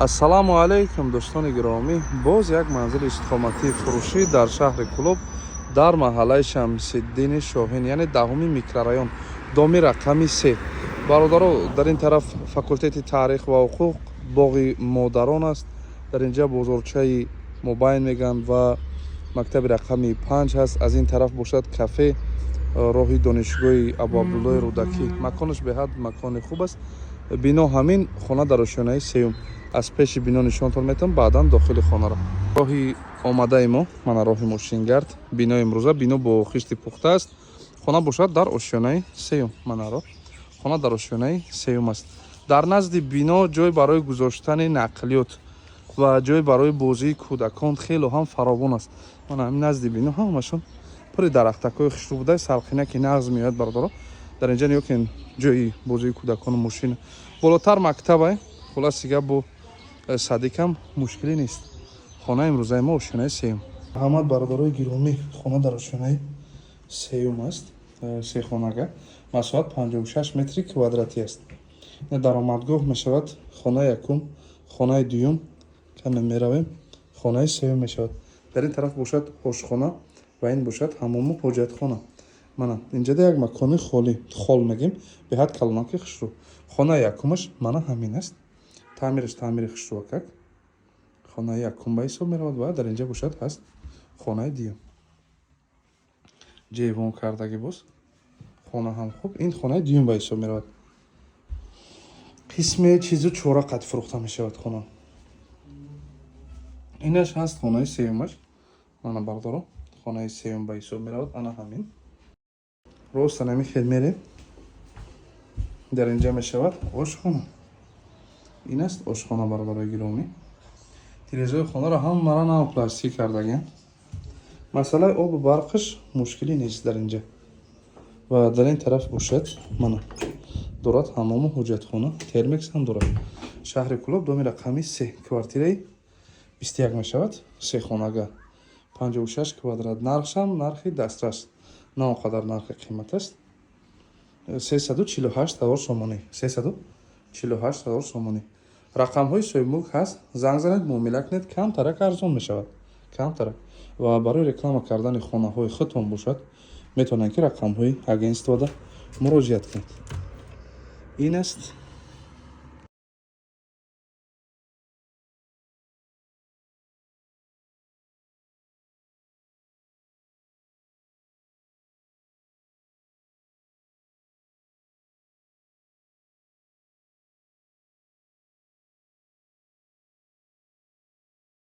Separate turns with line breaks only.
ассалому алайкум дӯстони гиромӣ, боз як манзили истиқоматии фурӯшӣ дар шаҳри Кӯлоб дар маҳаллаи Шамсиддини Шоҳин, яъне 10-уми микрорайон, доми рақами 3. бародаро, дар ин тараф факултети таърих ва ҳуқуқ, боғи модарон аст, дар инҷа бозорчаи Мобайн мегӯянд ва мактаби рақами 5 ҳаст. Аз ин тараф бошад кафе, роҳи донишгоҳи Абу Абдуллои Рудакӣ. Маконаш беҳад макони хуб аст. бино ҳамин хона дар ошёнаи сеюм. Аз пеши бино нишонтон метавон, баъдан дохили хонаро. роҳи омадаи мо, мана роҳи мошингард. Бинои имрӯза бино бо хишти пухта аст. хона бошад дар ошёнаи сеюм. Манаро хона дар ошёнаи сеюм аст. дар назди бино ҷой барои гузоштани нақлиёт ва ҷой барои бозии кӯдакон хело ҳам фаровон аст. мана ҳамин назди бино ҳамашон пури дарахтакҳои хишрӯ буда, салқина ки нағз меояд бародаро. дар инҷа нигоҳ кунед, ҷои бозии кӯдакону мошина. болотар мактабе. хулас дига бо садикам мушкилӣ нест. хонаи имрӯзаи мо ошёнаи сеюм. аҳмад бародарои гиромӣ, хона дар ошёнаи сеюм аст. сехонага масоҳат 56 метри квадратӣ аст. даромадгоҳ мешавад хонаи якум, хонаи дуюм, каме меравем, хонаи сеюм мешавад. дар ин тараф бошад ошхона ва ин бошад ҳаммому ҳоҷатхона. мана инҷада як макони холӣ, хол мегим, беҳад калонаки хишрӯ. хонаи якумаш мана ҳамин аст. таъмираш таъмири хишрӯвакак. хонаи якум ба ҳисоб меравад ва дар инҷа бошад ҳаст хонаи дуюм. ҷейвон кардаги боз хона ҳам хуб. ин хонаи дуюм ба ҳисоб меравад. қисме чизу чора қад фурӯхта мешавад хона. инаш ҳаст хонаи сеюмаш. мана бардоро хонаи сеюм ба ҳисоб меравад. ана ҳамин роста намехел мерем. дар инҷа мешавад ошхона. ин аст ошхона бародарои гиромӣ. тирезаҳои хонаро ҳамаро нав пластик кардагиам. масъалаи обу барқаш мушкилӣ нест дар инҷа. ва дар ин тараф бошад мана дорад ҳаммому ҳоҷатхона, термекс ҳам дорад. шаҳри Кӯлоб, доми рақами 3, квартираи 21 мешавад. сехонага 56 квадрат. нархшам нархи дастрас, на он қадар нархи қимат аст. 348 000 сомонӣ. 348 000 сомонӣ. рақамҳои соҳибмулк ҳаст. занг занед, муомила кунед, камтарак арзон мешавад. камтарак. ва барои реклама кардани хонаҳои худтон бошад, метавонед ки рақамҳои агентствода муроҷиат кунед. ин аст